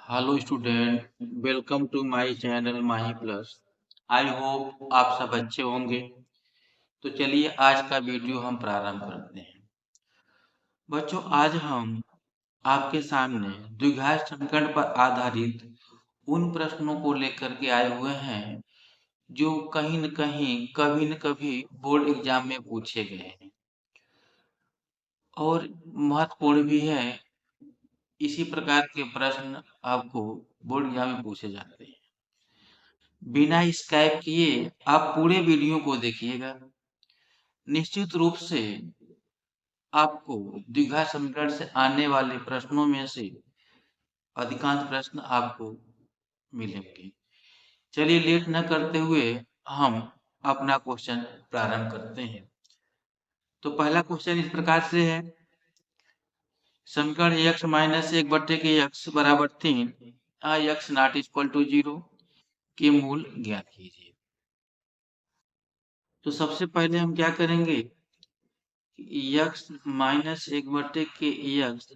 Hello student, welcome to my channel Mahi plus. I hope आप सब अच्छे होंगे। तो चलिए आज का वीडियो हम प्रारंभ करते हैं। बच्चों, आज हम आपके सामने द्विघात समीकरण पर आधारित उन प्रश्नों को लेकर के आए हुए हैं जो कहीं न कहीं कभी न कभी बोर्ड एग्जाम में पूछे गए हैं और महत्वपूर्ण भी है। इसी प्रकार के प्रश्न आपको बोर्ड एग्जाम में पूछे जाते हैं। बिना स्किप किए आप पूरे वीडियो को देखिएगा। निश्चित रूप से आपको द्विघात समीकरण से आने वाले प्रश्नों में से अधिकांश प्रश्न आपको मिलेंगे। चलिए लेट न करते हुए हम अपना क्वेश्चन प्रारंभ करते हैं। तो पहला क्वेश्चन इस प्रकार से है, समीकरण x माइनस एक बट्टे के x बराबर 3 x नॉट इक्वल टू 0 के मूल ज्ञात कीजिए। तो सबसे पहले हम क्या करेंगे, x माइनस एक बट्टे के x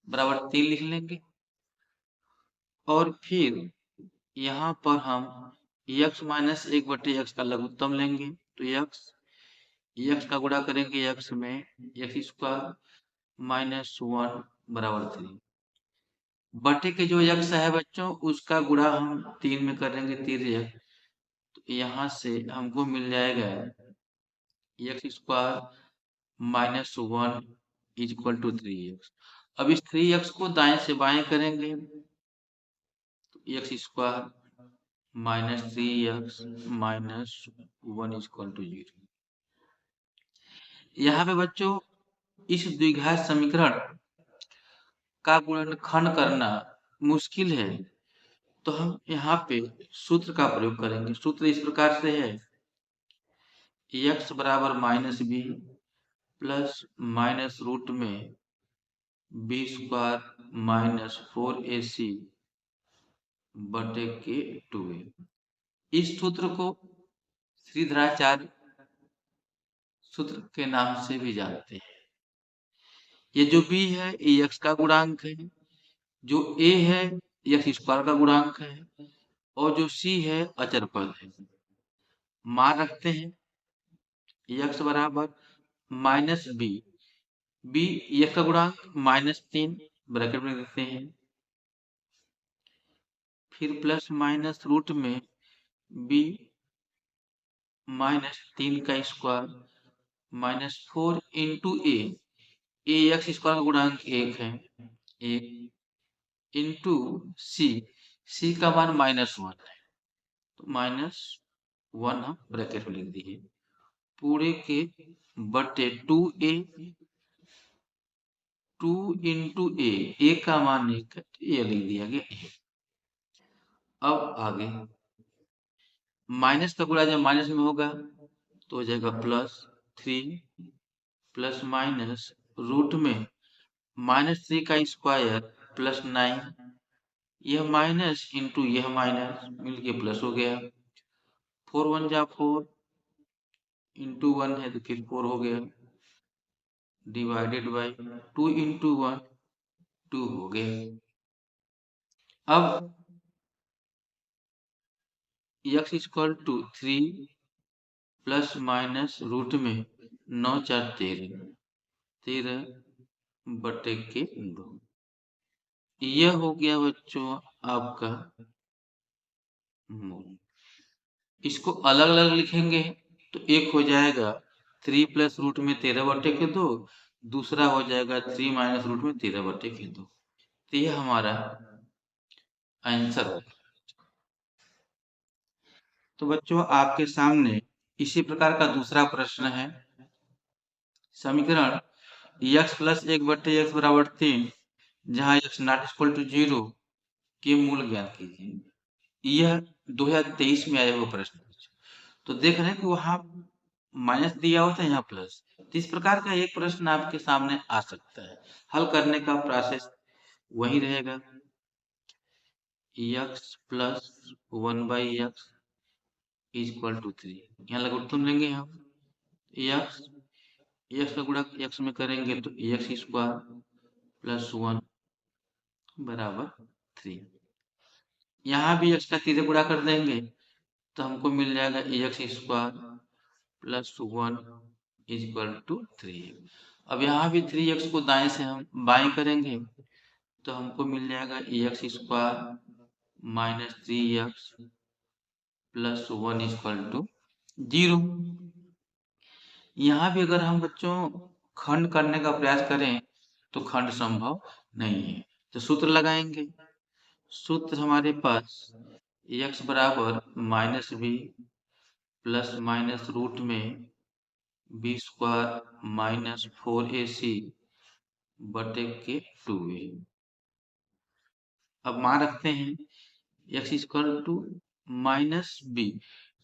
बराबर 3 लिख लेंगे और फिर यहाँ पर हम x माइनस एक बट्टे x का लघुत्तम लेंगे। तो x का गुणा करेंगे x में, x स्क्वायर माइनस 1 बराबर 3 बटे के जो x है बच्चों उसका गुणा हम 3 में करेंगे 3 तो यहाँ से हमको मिल जाएगा x square minus 1 is equal to 3x। अब इस 3x को दाएं से बाएं करेंगे तो x square minus 3x minus 1 is equal to 0। यहाँ पे बच्चों इस द्विघात समीकरण का गुणनखंड करना मुश्किल है, तो हम यहाँ पे सूत्र का प्रयोग करेंगे। सूत्र इस प्रकार से है, x बराबर minus b plus minus root में बी स्क्वायर माइनस 4ac बटे के 2a। इस सूत्र को श्रीधराचार्य सूत्र के नाम से भी जानते हैं। ये जो b है ये x का गुणांक है, जो a है x स्क्वायर का गुणांक है और जो c है अचर पद है। मान रखते हैं x बराबर माइनस b, x का गुणांक माइनस 3 ब्रैकेट में देते हैं, फिर प्लस माइनस रूट में b माइनस 3 का स्क्वायर माइनस 4 इंटू ए एक्स स्क्वायर का गुणांक 1 है, 1 इंटू सी का मान माइनस 1 है तो माइनस 1 हम ब्रैकेट में लिख दिए, पूरे के बटे 2a 2 इंटू ए का मान 1 है तो ये लिख दिया गया। अब आगे माइनस का गुणा जब माइनस में होगा तो हो जाएगा प्लस 3 प्लस माइनस रूट में माइनस 3 का स्क्वायर प्लस 9, यह माइनस इंटू यह माइनस मिलके प्लस हो गया। 4 1 जा 4 इंटू 1 है तो फिर 4 हो गया, डिवाइडेड बाय 2 इंटू 1 2 हो गया। अब x equal to 3 plus minus root में 9 4 13 बटे के 2। यह हो गया बच्चों आपका मूल। इसको अलग अलग लिखेंगे तो एक हो जाएगा 3 प्लस रूट में 13 बटे के 2, दूसरा हो जाएगा 3 माइनस रूट में 13 बटे के 2। तो यह हमारा आंसर होगा। तो बच्चों आपके सामने इसी प्रकार का दूसरा प्रश्न है, समीकरण x प्लस एक बटे x बराबर 3 जहाँ x नॉट इक्वल टू 0 के मूल ज्ञात कीजिए। यह 2023 में आया हुआ प्रश्न। तो देख रहे हैं कि वहां माइनस दिया होता है, यहाँ प्लस। तो इस प्रकार का एक प्रश्न आपके सामने आ सकता है। हल करने का प्रोसेस वही रहेगा, x plus 1/x is equal to 3। यहाँ लघुत्तम लेंगे हम, x का गुणा x में करेंगे तो x स्क्वायर प्लस 1 बराबर 3। यहाँ भी x का 3 से गुणा कर देंगे तो हमको मिल जाएगा x square plus 1 equal to 3। अब यहाँ भी 3x को दाएं से हम बाएं करेंगे तो हमको मिल जाएगा x square minus 3x plus 1 equal to 0। यहाँ भी अगर हम बच्चों खंड करने का प्रयास करें तो खंड संभव नहीं है, तो सूत्र लगाएंगे। सूत्र हमारे पास x बराबर minus b plus minus root में बी स्क्वायर माइनस 4ac बटे के 2a। अब मान रखते हैं x equal to minus b,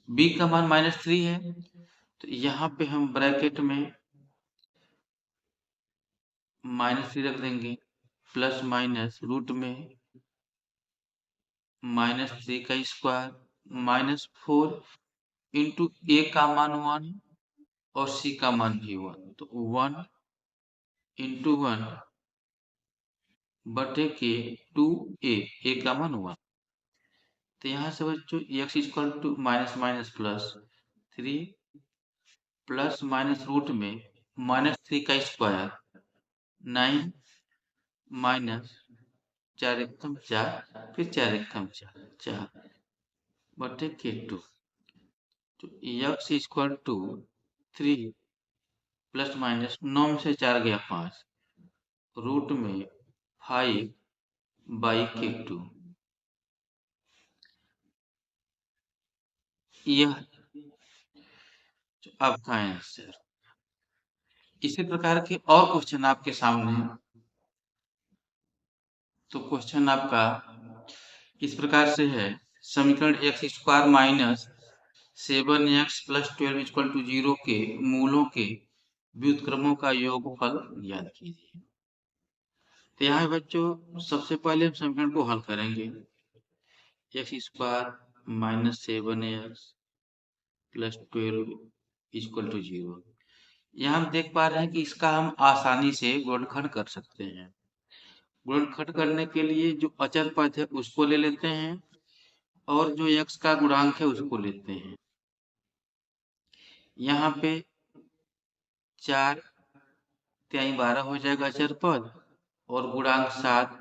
b का मान -3 है, तो यहाँ पे हम ब्रैकेट में -3 रख देंगे प्लस माइनस रूट में -3 का स्क्वायर माइनस 4 इंटू ए का मान 1 और सी का मान भी 1, तो 1 इंटू 1 बटे के 2a का मान 1। तो यहाँ से बच्चों x equal to minus minus plus 3 plus minus root में -3 का स्क्वायर 9 माइनस 4 एकम 4 फिर 4 एकम 4 बटे के 2। तो x equal to 3 plus minus 9 में से 4 गया 5 रूट में 5 बाई के 2। यह आपका आंसर। इसी प्रकार के और क्वेश्चन आपके सामने है। तो क्वेश्चन आपका इस प्रकार से है, समीकरण x square minus 7x plus 12 equal to 0 के मूलों के व्युत्क्रमों का योगफल ज्ञात कीजिए। तो यहाँ बच्चों सबसे पहले हम समीकरण को हल करेंगे। X square minus 7x plus 12 equal to 0। यहाँ हम देख पा रहे हैं कि इसका हम आसानी से गुणनखंड कर सकते हैं। गुणनखंड करने के लिए जो अचर पद है उसको ले लेते हैं और जो x का गुणांक है उसको लेते हैं। यहाँ पे 4 तिहाई 12 हो जाएगा अचर पद और गुणांक 7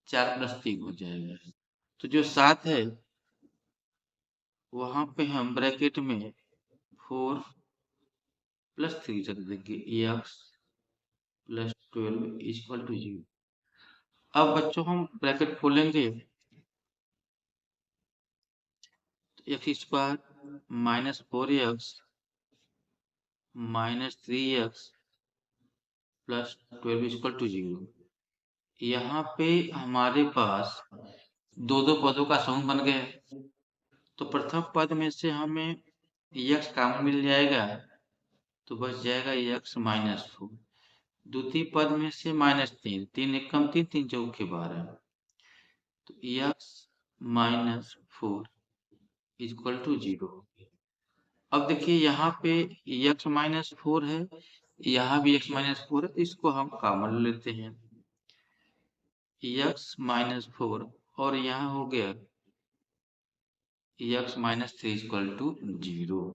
4 प्लस 3 हो जाएगा। तो जो 7 है वहां पे हम ब्रैकेट में 4 प्लस 3 रख देंगे एक्स प्लस 12 इक्वल टू 0। अब बच्चों हम ब्रैकेट खोलेंगे तो x square minus 4x minus 3x plus 12 equal to 0। यहाँ पे हमारे पास दो दो पदों का समूह बन गया है। तो प्रथम पद में से हमें x कॉमन मिल जाएगा तो बच जाएगा x माइनस 4। द्वितीय पद में से -3, 3 एकम 3, 3 चौके 12, तो x माइनस 4 इक्वल टू 0। अब देखिए यहाँ पे x माइनस 4 है, यहाँ भी x माइनस 4 है, तो इसको हम कॉमन लेते हैं x माइनस 4 और यहाँ हो गया x माइनस 3 इक्वल टू 0।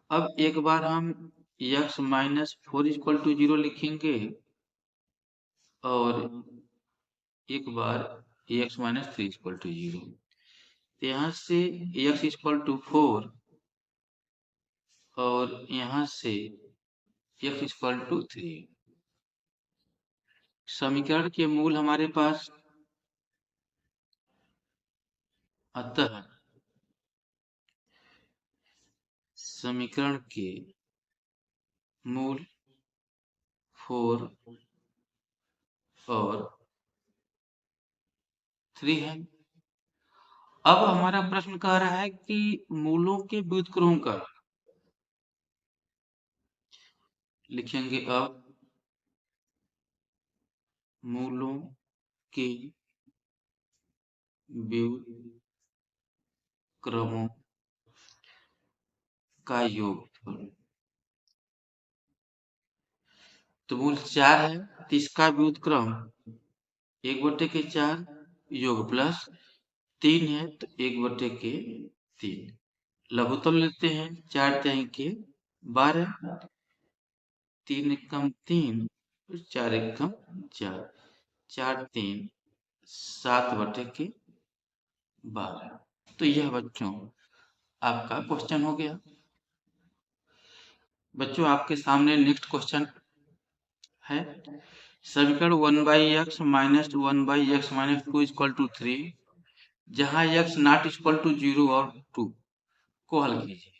अब एक बार हम x माइनस 4 इक्वल टू 0 लिखेंगे और एक बार x माइनस 3 इक्वल टू 0। यहाँ से x इक्वल टू 4 और यहाँ से x इक्वल टू 3। समीकरण के मूल हमारे पास, अतः समीकरण के मूल 4 और 3 है। अब हमारा प्रश्न कह रहा है कि मूलों के व्युत्क्रम का लिखेंगे। अब मूलों के व्युत्क्रमों का योगफल, तो मूल 4 है, तो इसका व्युत्क्रम 1/4 योग प्लस 3 है तो 1/3। लघुत्तम लेते हैं, 4 तिहाई के 12, 3 एकम 3, 4 एकम 4, 4 3 7/12। तो यह बच्चों आपका क्वेश्चन हो गया। बच्चों आपके सामने नेक्स्ट क्वेश्चन है, समीकरण 1/x minus 1/x minus 2 equal to 3, जहां x नॉट इक्वल टू 0 और 2 को हल कीजिए।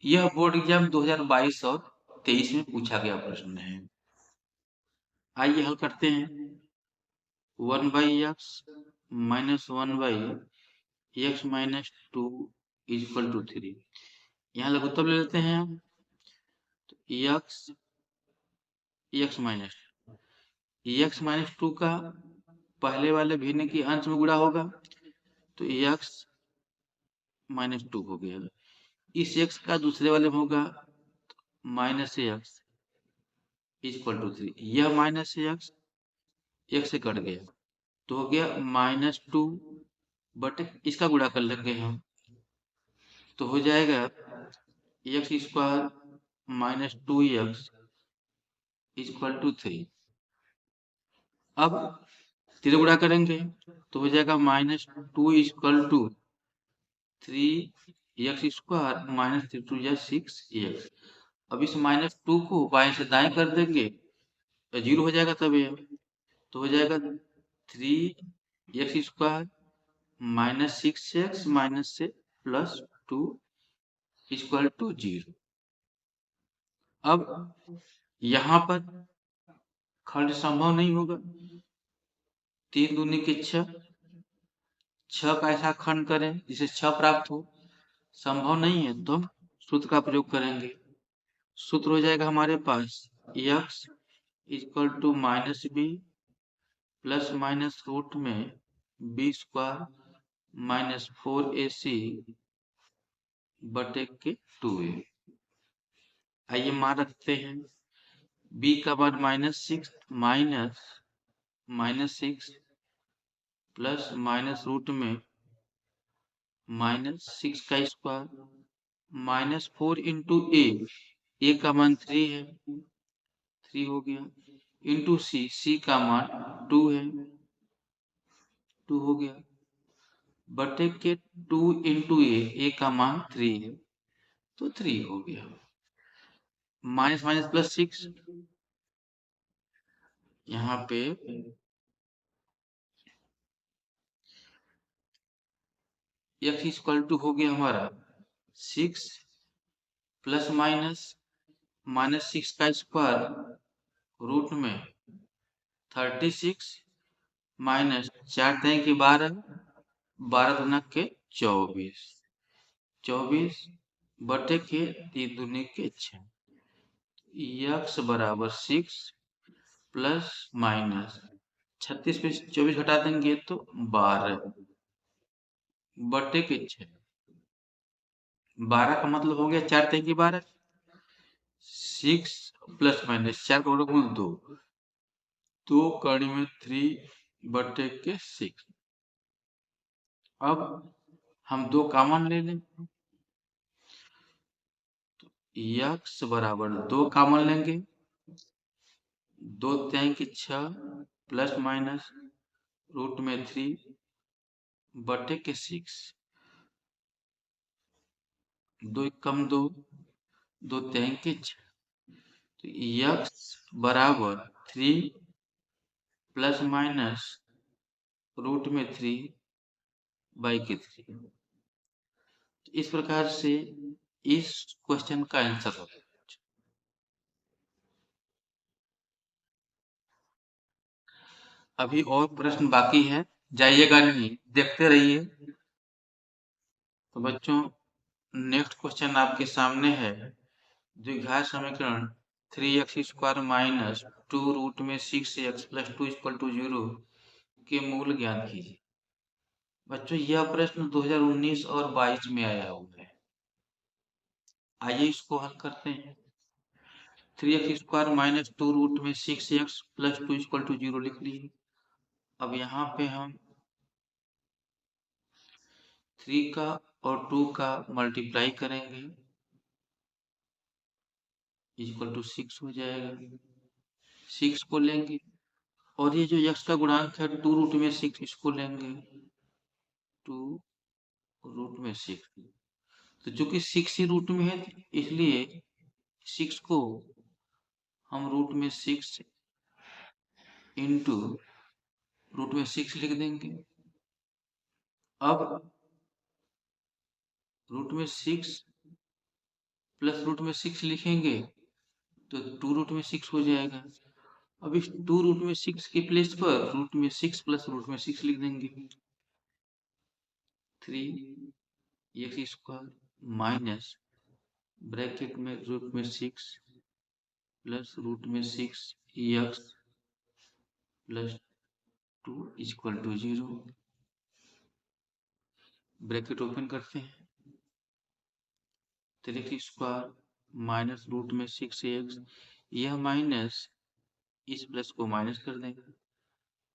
यह बोर्ड एग्जाम 2022 और 23 में पूछा गया प्रश्न है। आइए हल करते हैं। 1/x minus 1/x minus 2 equal to 3। यहाँ लघुत्तम ले लेते हैं हम, तो x माइनस 2 का पहले वाले भिन्न की अंश में गुणा होगा तो x माइनस 2 हो गया। इस x का दूसरे वाले में होगा माइनस x इक्वल टू 3। यह माइनस x से कट गया तो हो गया माइनस 2 बटे इसका गुणा कर लेंगे हम, तो हो जाएगा x square minus 2x equal to 3। अब 3 गुणा करेंगे तो हो जाएगा minus 2 equal to 3x square minus 3 2 या 6x। अब इस माइनस 2 को बाएं से दाएं कर देंगे तो 0 हो जाएगा, तब ये तो हो जाएगा 3x square minus 6x minus से प्लस 2 इक्वल टू 0। अब यहाँ पर खंड संभव नहीं होगा, 3 दूनी के 6, 6 का ऐसा खंड करें जिसे 6 प्राप्त हो, संभव नहीं है तो हम सूत्र का प्रयोग करेंगे। सूत्र हो जाएगा हमारे पास x equal to minus b plus minus root में बी स्क्वायर माइनस 4ac बटे के 2a। आइए मान रखते हैं, b का मान माइनस 6 प्लस माइनस रूट में माइनस 6 का स्क्वायर माइनस 4 इंटू ए का मान 3 है, 3 हो गया, इंटू सी का मान 2 है, 2 हो गया, बटे के 2 इंटू ए का मान 3 है तो 3 हो गया। माइनस माइनस प्लस 6, यहाँ पे x इक्वल टू हो गया हमारा 6 प्लस माइनस 6 का स्क्वायर रूट में 36 माइनस 4 तिहाई के 12, 12 दूना के 24, 24 बटे के 3 दूनी के 6। x बराबर 6 प्लस माइनस 36 में 24 घटा देंगे तो 12 बटे के 6। 12 का मतलब हो गया 4 तिहाई की 12, 6 प्लस माइनस 4 का गुण 2, 2 कड़ी में 3 बटे के 6। अब हम 2 कॉमन ले लें, तो x बराबर 2 कॉमन लेंगे, 2 तिहाई के 6 प्लस माइनस रूट में 3 बटे के 6, 2 कम 2, 2 तिहाई के 6, तो x बराबर 3 प्लस माइनस रूट में 3 बाई के 3। इस प्रकार से इस क्वेश्चन का आंसर होगा। अभी और प्रश्न बाकी है, जाइएगा नहीं, देखते रहिए। तो बच्चों नेक्स्ट क्वेश्चन आपके सामने है, द्विघात समीकरण 3x स्क्वायर माइनस 2 रूट में 6x प्लस 2 इक्वल टू 0 के मूल ज्ञात कीजिए। बच्चों यह प्रश्न 2019 और 22 में आया हुआ है। आइए इसको हल करते हैं। 3x स्क्वायर माइनस 2 रूट में 6x प्लस 2 इक्वल टू 0 लिख लीजिए। अब यहाँ पे हम 3 का और 2 का मल्टीप्लाई करेंगे, इक्वल टू 6 हो जाएगा। 6 को लेंगे और ये जो x का गुणांक है 2 रूट में 6, इसको लेंगे 2 रूट में 6। तो चूंकि 6 ही रूट में है इसलिए 6 को हम रूट में 6 इंटू रूट में 6 लिख देंगे। अब रूट में 6 प्लस रूट में 6 लिखेंगे तो 2 रूट में 6 हो जाएगा। अब इस 2 रूट में 6 के प्लेस पर रूट में 6 प्लस रूट में 6 लिख देंगे। 3 x² माइनस ब्रैकेट में रूट में 6 प्लस रूट में 6 x plus 2 equal to 0। Bracket open करते हैं। 3x² माइनस रूट में 6x, यह माइनस इस प्लस को माइनस कर देंगे,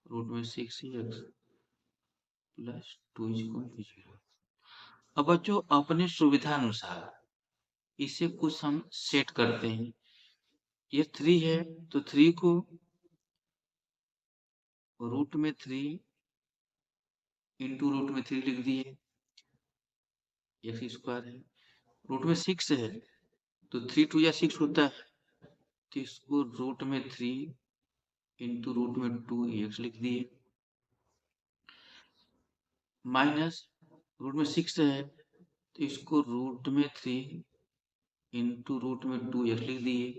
रूट में 6x प्लस 2 इक्वल टू 0। अब बच्चों अपने सुविधा अनुसार इसे कुछ हम सेट करते हैं। ये 3 है तो 3 को रूट में 3 इंटू रूट में 3 लिख दिए, x² है। रूट में 6 है तो 3 2 या 6 होता है, तो इसको रूट में 3 इंटू रूट में 2 x लिख दिए, माइनस रूट में 6 है तो इसको रूट में 3 इंटू रूट में 2 x लिख दिए,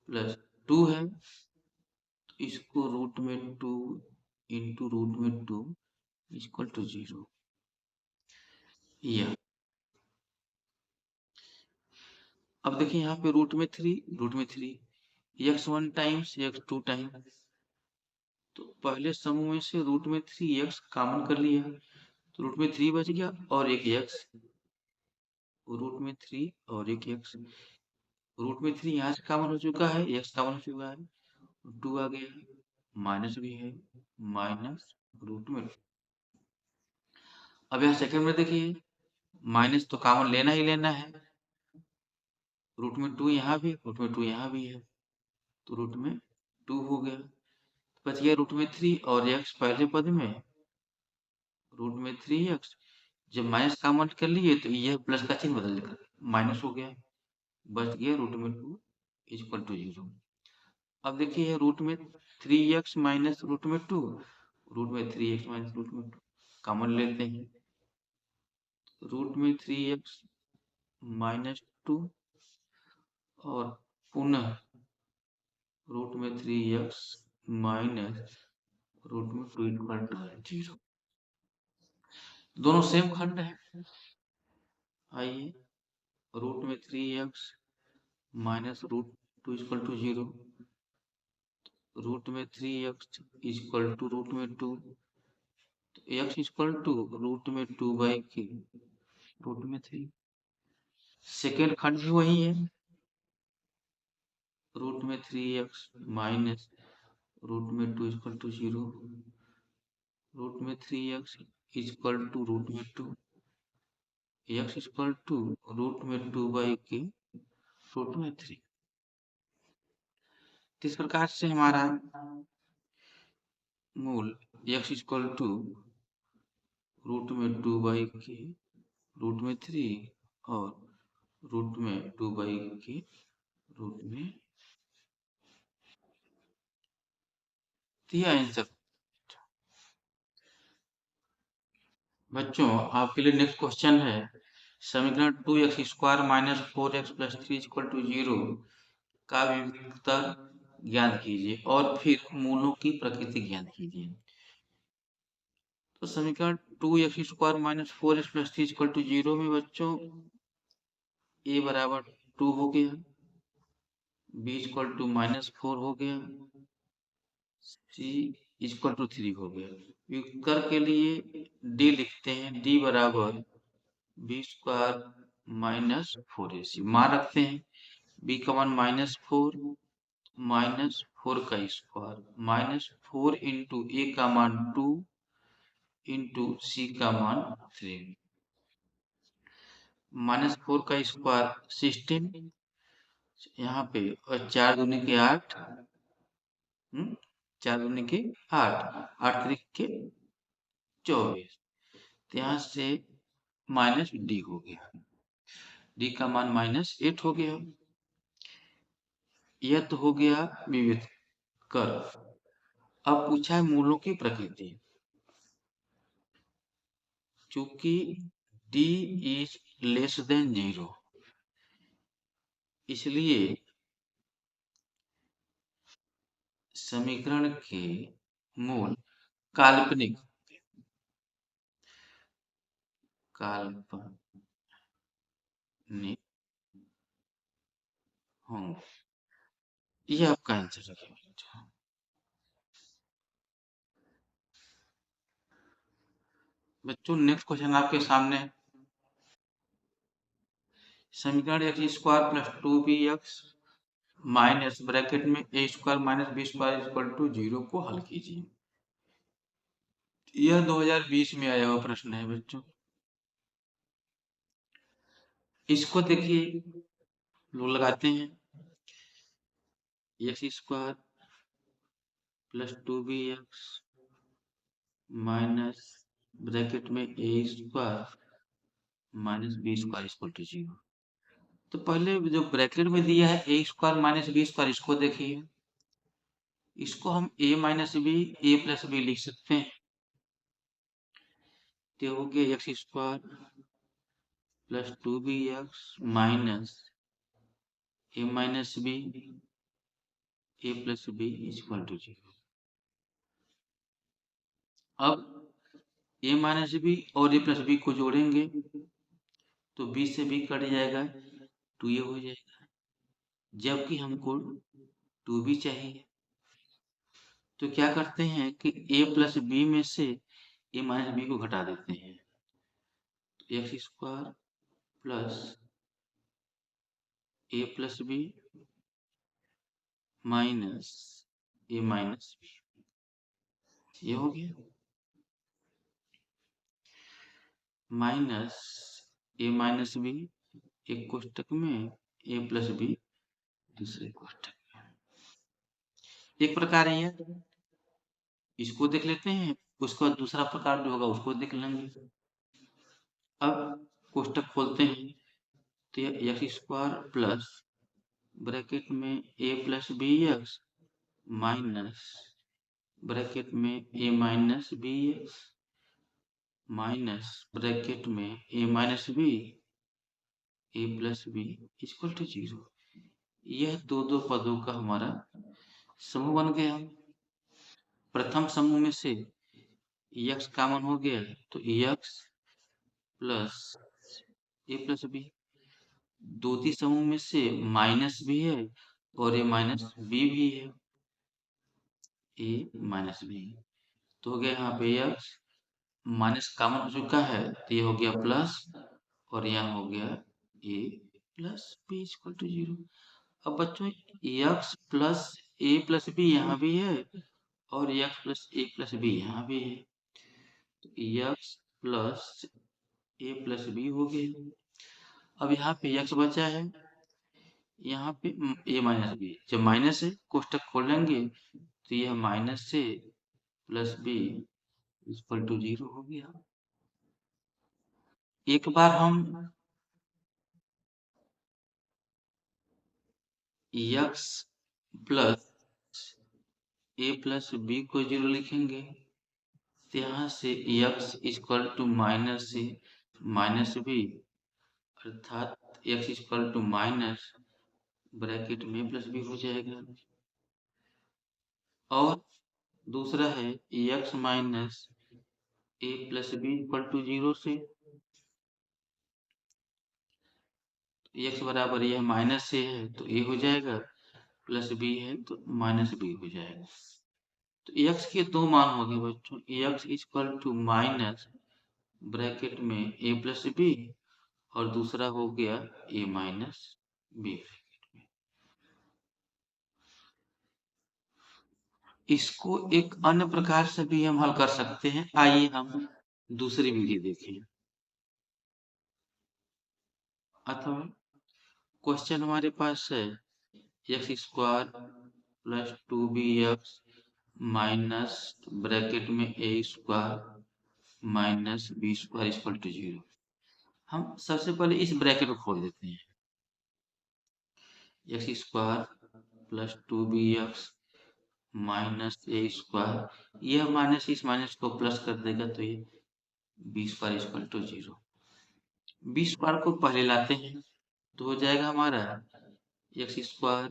प्लस 2 है तो इसको रूट में 2 इंटू रूट में 2 इक्वल टू 0। यह अब देखिए यहाँ पे रूट में 3 x1 टाइम्स x2 टाइम्स, तो पहले समूह में से रूट में 3x कॉमन कर लिया तो रूट में 3 बच गया और एक x, रूट में 3 और एक x। रूट में 3 यहाँ से कॉमन हो चुका है, x कॉमन हो चुका है, 2 आ गया, माइनस भी है, माइनस रूट में। अब यहाँ सेकंड में देखिए माइनस तो कॉमन लेना ही लेना है, रूट में 2 यहाँ भी, रूट में 2 यहाँ भी है, तो रूट में 2 हो गया, बच गया रूट में 3 और x पहले पद में रूट में 3x। जब माइनस कॉमन कर लिए तो यह प्लस का चिन्ह बदल कर माइनस हो गया, बच गया रूट में 2 इक्वल टू 0। अब देखिए रूट में 3x माइनस रूट में 2, रूट में 3x माइनस रूट में 2 कॉमन लेते हैं, रूट में 3x माइनस 2 और पुनः रूट में 3x माइनस रूट में 2 इक्वल टू 0। दोनों सेम खंड है। आइए रूट में 3x minus root 2 equal to 0, root में 3x इक्वल टू रूट में 2, तो x इक्वल टू रूट में 2 बाई के रूट में 3। सेकेंड खंड भी वही है, रूट में 3x माइनस रूट में 2 इक्वल टू 0, रूट में 3x इक्वल टू रूट में 2, x इक्वल टू रूट में 2 बाई के रूट में 3। इस प्रकार से हमारा मूल x इक्वल टू रूट में 2 बाई के रूट में 3 और रूट में 2 बाई के रूट में दिया आंसर। बच्चों आपके लिए नेक्स्ट क्वेश्चन है, समीकरण 2x² minus 4x plus 3 equal to 0 का विभक्तर ज्ञात कीजिए और फिर मूलों की प्रकृति ज्ञात कीजिए। तो समीकरण 2x² minus 4x plus 3 equal to 0 में बच्चों a बराबर 2 हो गया, b इक्वल टू -4 हो गया, c इक्वल टू 3 हो गया। विभक्तर के लिए d लिखते हैं, d बराबर b² माइनस 4ac मान रखते हैं, b का मान -4 माइनस 4 का स्क्वायर माइनस 4 इंटू ए का मान 2 इंटू सी का मान 3 माइनस 4 का स्क्वायर 16 यहाँ पे और 4 दूनी के 8 4 दूनी के 8 8 3 के 24 तो यहाँ से माइनस डी हो गया डी का मान -8 हो गया यह तो हो गया विविध कर अब पूछा है मूलों की प्रकृति चूंकि d इज लेस देन 0 इसलिए समीकरण के मूल काल्पनिक होंगे ये आपका आंसर रखिए बच्चों नेक्स्ट क्वेश्चन आपके सामने समीकरण x square plus 2bx minus bracket में a square minus b square equal to 0 को हल कीजिए यह 2020 में आया हुआ प्रश्न है बच्चों इसको देखिए लोग लगाते हैं x square plus 2bx minus bracket में a square minus b square equal to 0 तो पहले जो ब्रैकेट में दिया है a square minus b square इसको देखिए इसको हम a minus b a plus b लिख सकते हैं तो हो गया x square plus 2bx minus a minus b a plus b equal to 0 अब a माइनस बी और a प्लस बी को जोड़ेंगे तो b से b कट जाएगा तो ये हो जाएगा जबकि हमको 2b चाहिए तो क्या करते हैं कि a प्लस बी में से a माइनस बी को घटा देते हैं तो x square plus a plus b minus a minus B ये हो गया माइनस ए माइनस बी एक कोष्टक में ए प्लस बी दूसरे कोष्टक में एक प्रकार है यह इसको देख लेते हैं उसके बाद दूसरा प्रकार जो होगा उसको देख लेंगे अब कोष्टक खोलते हैं तो यह एक्स स्क्वायर प्लस ब्रैकेट में a plus b x minus bracket में a minus b x minus bracket में a minus b a plus b equal to 0 यह दो पदों का हमारा समूह बन गया प्रथम समूह में से x कॉमन हो गया तो x plus a plus B द्वितीय समूह में से माइनस भी है और ए माइनस बी भी है ए माइनस बी तो हो गया यहाँ पे x माइनस कॉमन हो चुका है तो ये हो गया प्लस और यहाँ हो गया ए प्लस बी इक्वल टू 0 अब बच्चों x plus a plus B यहाँ भी है और x plus a plus B यहाँ भी है तो x plus a plus b हो गया अब यहाँ पे x बचा है यहाँ पे ए माइनस बी जब माइनस है कोष्टक खोलेंगे तो यह माइनस से प्लस बी इक्वल टू 0 हो गया एक बार हम x plus a plus b को 0 लिखेंगे तो यहाँ से x इक्वल टू माइनस से माइनस बी अर्थात x equal to minus bracket में प्लस बी हो जाएगा और दूसरा है x minus a plus b equal to 0 से x बराबर यह माइनस से है तो ए हो जाएगा प्लस बी है तो माइनस बी हो जाएगा तो x के दो मान हो गए बच्चों x equal to minus bracket में ए प्लस बी और दूसरा हो गया ए माइनस बी इसको एक अन्य प्रकार से भी हम हल कर सकते हैं। आइए हम दूसरी विधि देखें। अथवा क्वेश्चन हमारे पास है x square plus 2bx minus bracket में a square minus b square equal to 0। हम सबसे पहले इस ब्रैकेट को खोल देते हैं। X square plus 2bx minus a square, यह माइनस इस माइनस को प्लस कर देगा तो ये b square equal to 0। B square को पहले लाते हैं तो हो जाएगा हमारा x square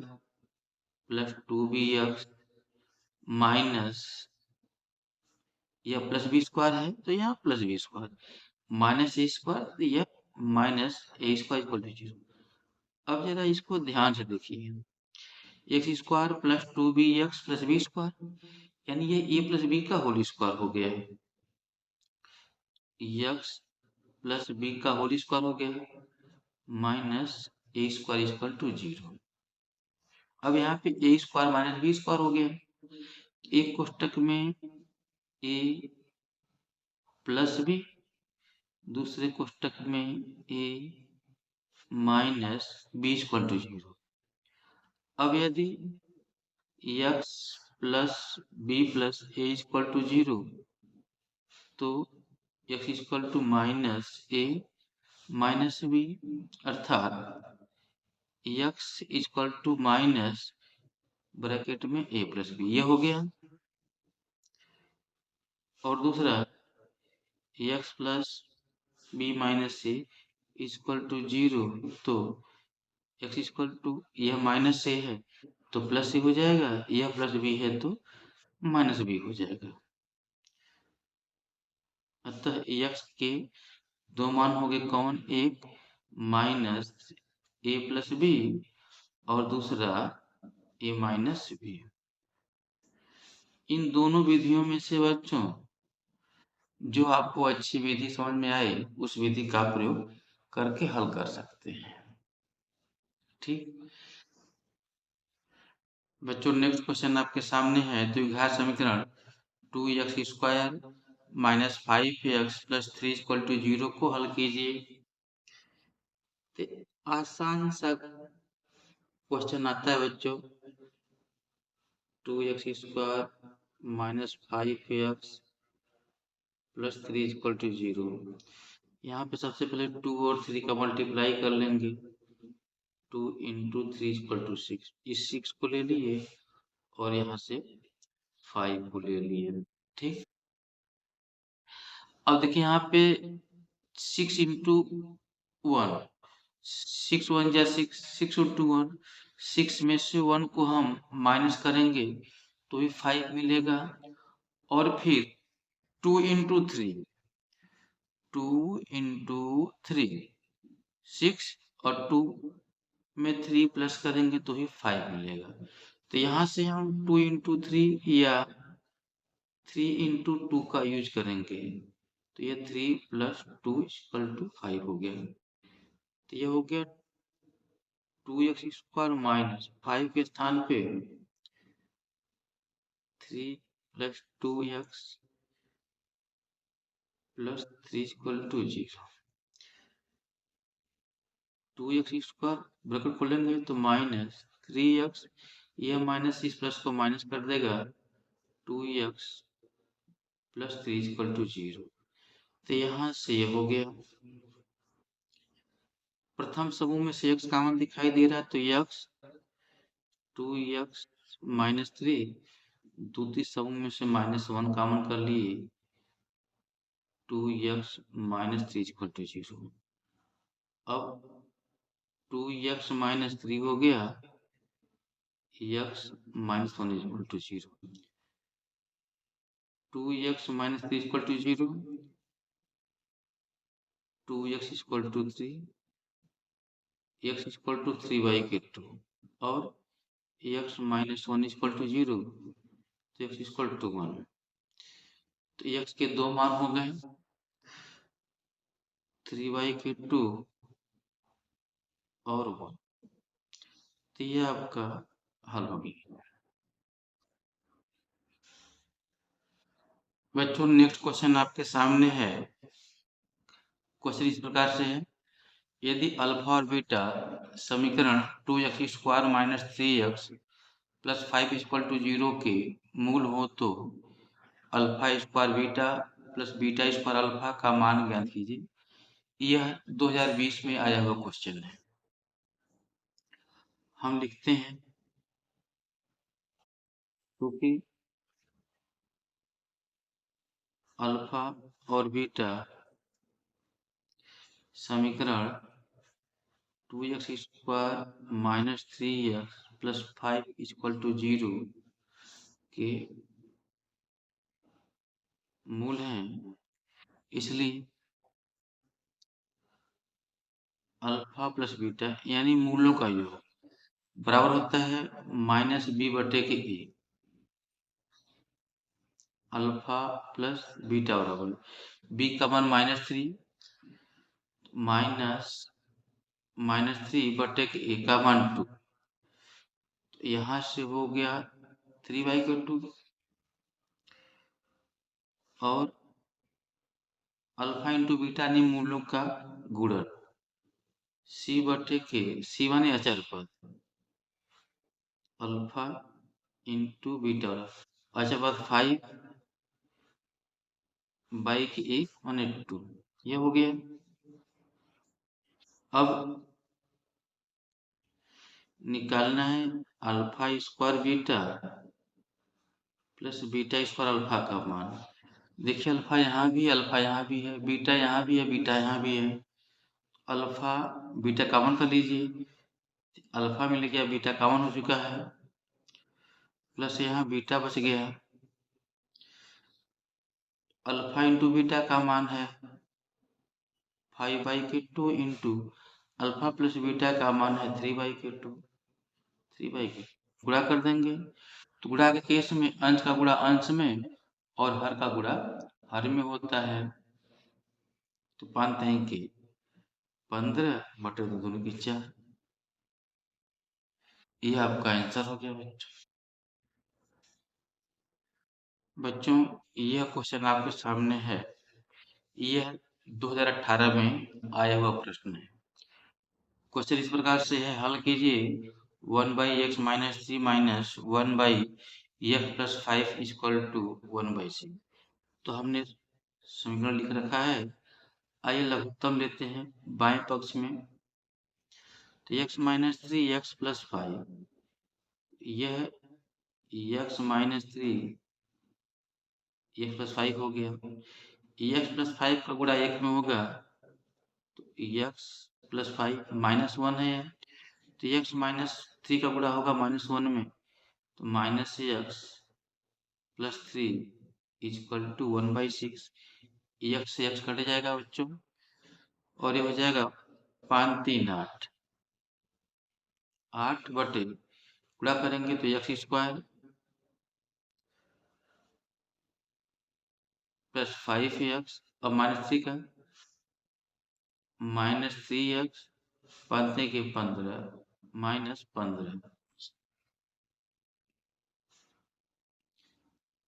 plus 2bx minus, यह प्लस बी स्क्वायर है तो यहाँ plus b square minus a square, तो यह minus a square equal to 0। अब जरा इसको ध्यान से देखिए, x square plus 2bx plus b square, यानी ये ए प्लस बी का होल स्क्वायर हो गया है। एक्स प्लस बी का होल स्क्वायर हो गया minus a square equal to 0। अब यहाँ पे a square minus b square हो गया। एक कोष्टक में ए प्लस बी, दूसरे कोष्टक में a minus b equal to 0। अब यदि x plus b plus a equal to 0 तो x equal to minus a minus b, अर्थात x equal to minus bracket में ए प्लस बी, ये हो गया। और दूसरा x plus b minus c equal to 0, तो एक्स इक्वल टू, यह माइनस ए है तो प्लस सी हो जाएगा, यह प्लस बी है तो माइनस बी हो जाएगा। अतः एक्स के दो मान हो गए कौन, एक माइनस ए प्लस बी और दूसरा ए माइनस बी। इन दोनों विधियों में से बच्चों जो आपको अच्छी विधि समझ में आए उस विधि का प्रयोग करके हल कर सकते हैं। ठीक बच्चों, नेक्स्ट क्वेश्चन आपके सामने है द्विघात समीकरण 2x² minus 5x plus 3 equal to 0 को हल कीजिए। तो आसान सा क्वेश्चन आता है बच्चों, 2x² minus 5x plus 3 equal to 0। यहाँ पे सबसे पहले 2 और 3 का मल्टीप्लाई कर लेंगे। 2 इंटू 3 इक्वल टू 6, इस 6 को ले लिए और यहाँ से 5 को ले लिए। ठीक, अब देखिए यहाँ पे 6 इंटू 1, 6 1 जा 6, 6 इंटू 1, 6 में से 1 को हम माइनस करेंगे तो भी 5 मिलेगा। और फिर 2 इंटू 3, 2 इंटू 3 6 और 2 में 3 प्लस करेंगे तो ही 5 मिलेगा। तो यहाँ से हम 2 इंटू 3 या 3 इंटू 2 का यूज करेंगे तो ये 3 प्लस 2 इक्वल टू 5 हो गया। तो ये हो गया 2x² माइनस 5 के स्थान पे 3 plus 2x plus 3 equal to 0। 2x² bracket खोलेंगे तो माइनस 3x, यह माइनस इस प्लस को माइनस कर देगा 2x प्लस 3 इक्वल टू 0। तो यहाँ से ये हो गया। प्रथम समूह में से x कॉमन दिखाई दे रहा है तो x 2x माइनस 3, द्वितीय समूह में से -1 कॉमन कर लिए 2x माइनस 3 इक्वल टू 0। अब 2x माइनस 3 हो गया, x minus 1 equal to 0। 2x minus 3 equal to 0, 2x equal to 3, x equal to 3/2 और x माइनस 1 इक्वल टू 0 तो x इक्वल टू 1। तो x के दो मान हो गए 3/2 और 1। तो ये आपका हल हो गया। बच्चों नेक्स्ट क्वेश्चन आपके सामने है। क्वेश्चन इस प्रकार से है, यदि अल्फा और बीटा समीकरण 2x² minus 3x plus 5 equal to 0 के मूल हो तो alpha square beta plus beta square alpha का मान ज्ञात कीजिए। यह 2020 में आया हुआ क्वेश्चन है। हम लिखते हैं क्योंकि अल्फा और बीटा समीकरण 2x² minus 3x plus 5 equal to 0 के मूल हैं, इसलिए अल्फा प्लस बीटा यानी मूलों का योग बराबर होता है माइनस बी बटे के ए। अल्फा प्लस बीटा बराबर बी का मान -3 -3 बटे के ए का मान 2। तो यहाँ से हो गया 3/2 और अल्फा इंटू बीटा यानी मूलों का गुणन सी बटे के सी माने अचर पद अल्फा इंटू बीटा अचर पद 5/1 माने 2। ये हो गया। अब निकालना है alpha square beta plus beta square alpha का मान। देखिए अल्फा यहाँ भी है, बीटा यहाँ भी है, बीटा यहाँ भी है। अल्फा बीटा कॉमन कर लीजिए, अल्फा मिल गया, बीटा कॉमन हो चुका है, प्लस यहाँ बीटा बच गया। अल्फा इंटू बीटा का मान है 5/2 इंटू अल्फा प्लस बीटा का मान है 3/2 गुणा कर देंगे। तो गुणा के केस में अंश का गुणा अंश में और हर का गुणा हर में होता है। तो पानते हैं कि 15 बटे दोनों की 4। यह आपका आंसर हो गया बच्चों। बच्चों यह क्वेश्चन आपके सामने है, यह 2018 में आया हुआ प्रश्न है। क्वेश्चन इस प्रकार से है, हल कीजिए 1/x minus 3 minus 1/x plus 5 equal to 1/6। तो हमने समीकरण लिख रखा है, आइए लघुत्तम लेते हैं बाएं पक्ष में। तो x माइनस 3 x प्लस 5, यह x माइनस 3 x प्लस 5 हो गया। x प्लस 5 का गुणा 1 में होगा तो x प्लस 5 -1 है, तो x माइनस 3 का गुणा होगा -1 में, तो minus x plus 3 equal to 1/6। x से x कट जाएगा बच्चों और ये हो जाएगा 5 3 8 8 बटे गुणा करेंगे तो x स्क्वायर प्लस 5x और -3 का -3x 5 के 15 -15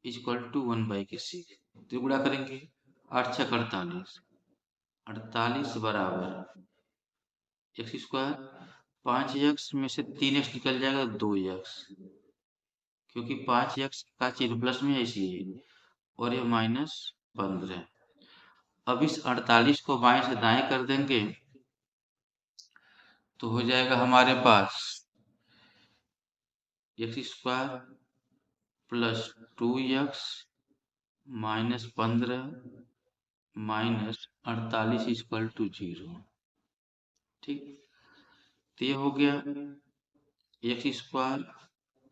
इक्वल टू 1/6। तो गुणा करेंगे 8 6 48 48 बराबर x स्क्वायर 5x में से 3x निकल जाएगा 2x, क्योंकि 5x का चिन्ह प्लस में है इसलिए, और ये -15। अब इस 48 को बाएं से दाएं कर देंगे तो हो जाएगा हमारे पास x square plus 2x -15 -48 equal to 0। ठीक, तो ये हो गया x स्क्वायर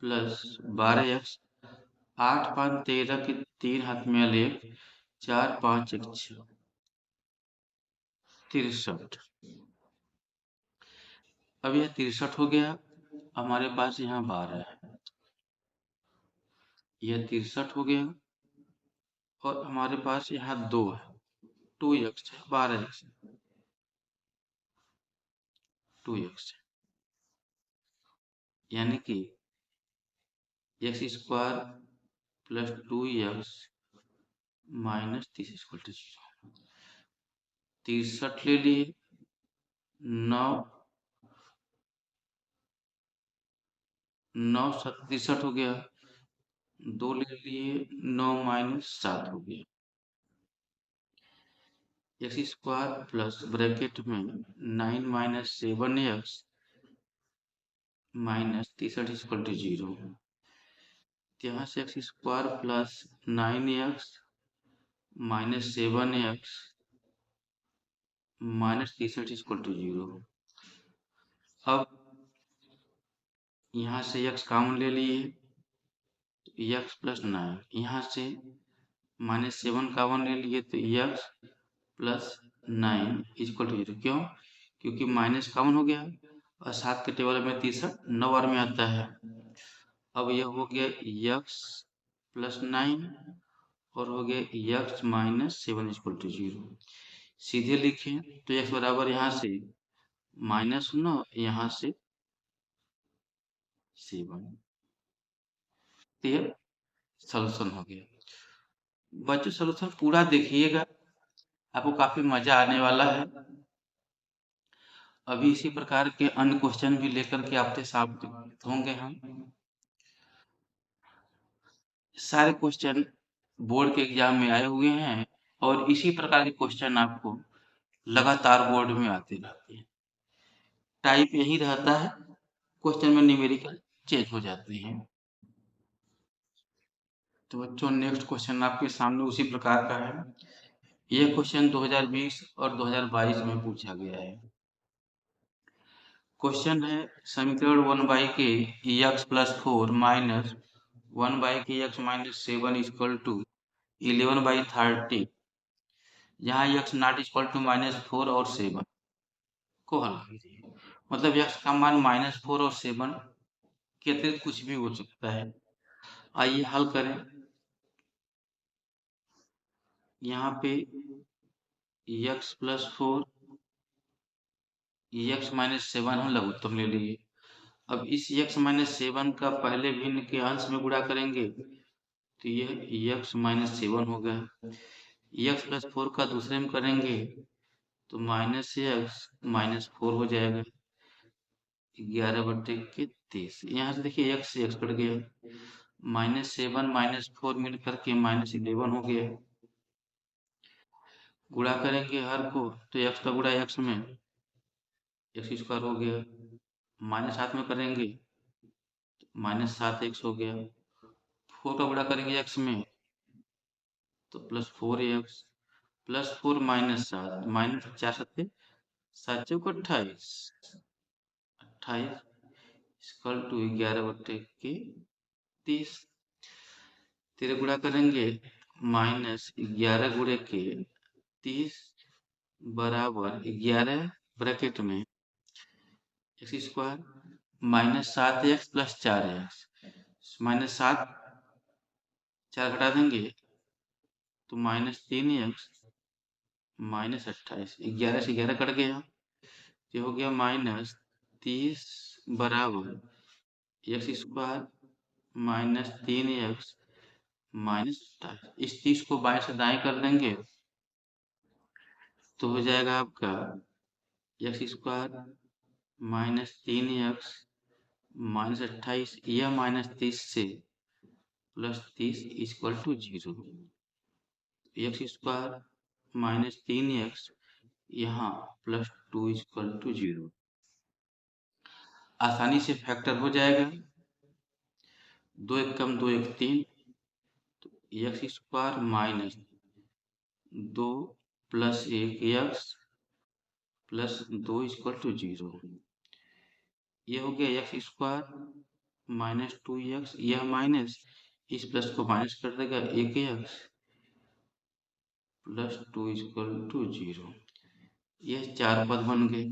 प्लस 12x 8 5 13 के 3 हाथ में लेख 4 5 1 6 63। अब यह 63 हो गया, हमारे पास यहाँ 12 है, यह 63 हो गया और हमारे पास यहाँ 2 है, 2x है, 12x 2x है, यानी कि x square plus 2x minus 30 equal to 0। 63 ले लिए, 9 9 7 63 हो गया, 2 ले लिए, 9 माइनस 7 हो गया। एक्स स्क्वायर प्लस ब्रैकेट में 9 minus 7x minus 63 equal to 0। यहाँ से x square plus 9x minus 7x minus 63 equal to 0। अब यहाँ से x कॉमन ले लिए, तो x प्लस 9, यहाँ से माइनस 7 कॉमन ले लिए, तो x प्लस 9 इक्वल टू 0। क्यों? क्योंकि माइनस कॉमन हो गया और 7 के टेबल में 63 9 बार में आता है। अब यह हो गया x प्लस 9 और हो गया x माइनस 7 इक्वल टू 0। सीधे लिखें तो x बराबर यहाँ से माइनस 9, यहाँ से 7, तो यह सोल्यूशन हो गया। बच्चों सोल्यूशन पूरा देखिएगा, आपको काफी मजा आने वाला है। अभी इसी प्रकार के अन्य क्वेश्चन भी लेकर के आपके साथ होंगे हम। सारे क्वेश्चन बोर्ड के एग्जाम में आए हुए हैं और इसी प्रकार के क्वेश्चन आपको लगातार बोर्ड में आते रहते हैं। टाइप यही रहता है, क्वेश्चन में न्यूमेरिकल चेंज हो जाते हैं। तो बच्चों नेक्स्ट क्वेश्चन आपके सामने उसी प्रकार का है। यह क्वेश्चन 2020 और 2022 में पूछा गया है। क्वेश्चन है समीकरण 1/k x plus 4 minus 1/k x minus 7 equal to 11/30। यहाँ x नॉट इक्वल टू -4 और 7 को हल कीजिए। मतलब x का मान -4 और 7 के अतिरिक्त कुछ भी हो सकता है। आइए हल करें। यहाँ पे x प्लस 4 x माइनस 7 हम लघुत्तम ले लिए। अब इस x माइनस 7 का पहले भिन्न के अंश में गुणा करेंगे तो यह x माइनस 7 हो गया। x प्लस 4 का दूसरे में करेंगे तो माइनस x माइनस 4 हो जाएगा, 11/30। यहाँ से देखिए x से x कट गया, -7 -4 मिल करके -11 हो गया। गुणा करेंगे हर को तो x का गुणा x में x स्क्वायर हो गया, -7 में करेंगे -7x हो गया। 4 का गुणा करेंगे x में तो +4x प्लस 4 -7 माइनस 4 7 7 चौक 28 इक्वल टू 11/30। तेरे गुणा करेंगे -11 गुणे के 30 बराबर 11 ब्रैकेट में x square -7x plus 4x -7 4 घटा देंगे तो -3x -28, 11 से 11 कट गया, ये हो गया -30 बराबर एक्स स्क्वायर -3x -28। इस 30 को बाएं से दाएं कर देंगे तो हो जाएगा आपका एक्स स्क्वायर -3x -28, यह -30 से +30 equal to 0। X square -3x यहाँ +2 इक्वल टू 0। आसानी से फैक्टर हो जाएगा, 2 एक कम 2 एक 3, तो x square -2 plus 1 x plus 2 equal to 0। ये हो गया एक्स स्क्वायर -2x, यह माइनस इस प्लस को माइनस कर देगा 1x प्लस 2 इक्वल टू 0। यह 4 पद बन गए।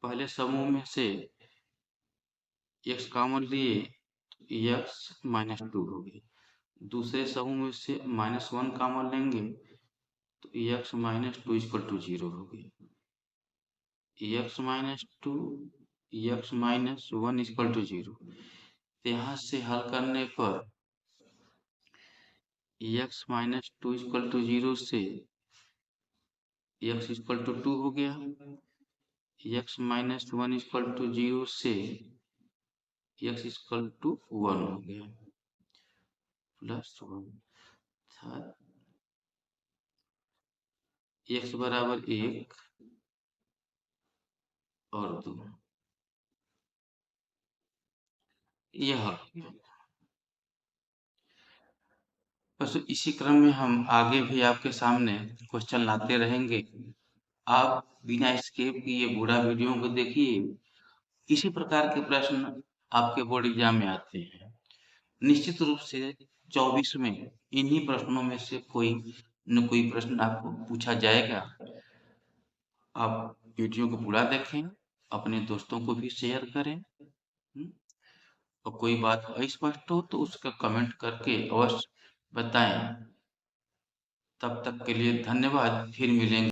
पहले समूह में से x कॉमन लिए तो x -2 हो गई। दूसरे समूह में से -1 कॉमन लेंगे तो x -2 इक्वल टू 0 हो गई। x -2 x -1 equal to 0। तो यहाँ से हल करने पर x minus two equal to 0 से x इक्वल टू 2 हो गया, x माइनस 1 इक्वल टू 0 से x इक्वल टू 1 हो गया, प्लस 1 x बराबर 1 और 2, यह बस इसी क्रम में हम आगे भी आपके सामने क्वेश्चन लाते रहेंगे। आप बिना स्किप किए पूरा वीडियो को देखिए। इसी प्रकार के प्रश्न आपके बोर्ड एग्जाम में आते हैं। निश्चित रूप से 24 में इन्हीं प्रश्नों में से कोई न कोई प्रश्न आपको पूछा जाएगा। आप वीडियो को पूरा देखें, अपने दोस्तों को भी शेयर करें। और कोई बात अस्पष्ट हो तो उसका कमेंट करके अवश्य बताएं। तब तक के लिए धन्यवाद, फिर मिलेंगे।